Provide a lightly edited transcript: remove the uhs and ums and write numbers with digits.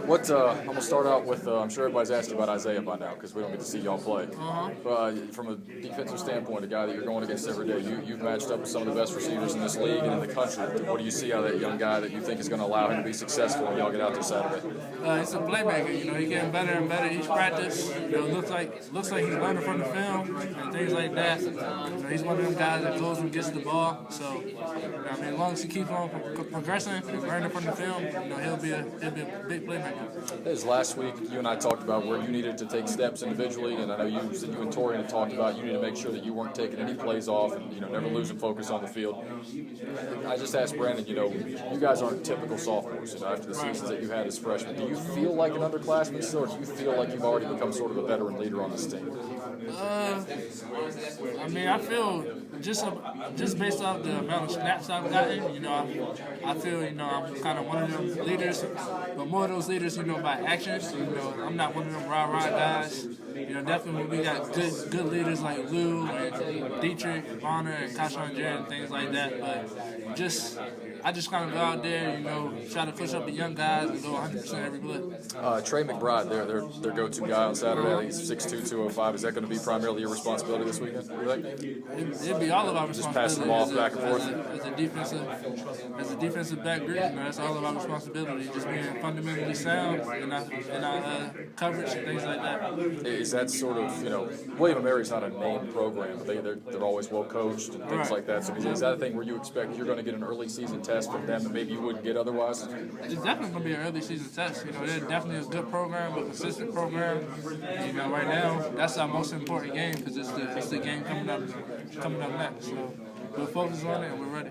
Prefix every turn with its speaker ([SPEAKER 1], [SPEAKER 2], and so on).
[SPEAKER 1] I'm gonna start out with. I'm sure everybody's asked you about Isaiah by now because we don't get to see y'all play. From a defensive standpoint, a guy that you're going against every day, you've matched up with some of the best receivers in this league and in the country. What do you see out of that young guy that you think is going to allow him to be successful when y'all get out there Saturday?
[SPEAKER 2] He's a playmaker. He's getting better and better each practice. Looks like he's learning from the film and things like that. He's one of them guys that goes and gets the ball. So, as long as he keeps on progressing and learning from the film, he'll be a big playmaker.
[SPEAKER 1] This last week, you and I talked about where you needed to take steps individually, and I know you and Torian had talked about you need to make sure that you weren't taking any plays off and never losing focus on the field. I just asked Brandon, you guys aren't typical sophomores. After the seasons that you had as freshmen, do you feel like an underclassman still, or do you feel like you've already become sort of a veteran leader on this team?
[SPEAKER 2] I feel just based off the amount of snaps I've gotten, I feel I'm kind of one of them leaders, but more of those leaders, by actions. I'm not one of them rah guys. Definitely we got good leaders like Lou and Dietrich, Bonner, and Kashan Jarrett and things like that. But I just kind of go out there, try to push up the young guys and go 100% every blitz.
[SPEAKER 1] Trey McBride, their go-to guy on Saturday. I think he's 6'2", 205. Is that going to be primarily your responsibility this weekend?
[SPEAKER 2] It'd be all of our responsibility.
[SPEAKER 1] Just passing them off back and forth.
[SPEAKER 2] As a defensive back group, that's all of our responsibility. Just being fundamentally sound in our coverage and things like that.
[SPEAKER 1] Is that sort of, William & Mary's not a named program, but they're always well coached and things like that. So is that a thing where you expect you're going to get an early season test from them that maybe you wouldn't get otherwise?
[SPEAKER 2] It's definitely going to be an early season test. They're definitely a good program, a consistent program. Right now that's our most important game because it's the game coming up next. So we'll focus on it and we're ready.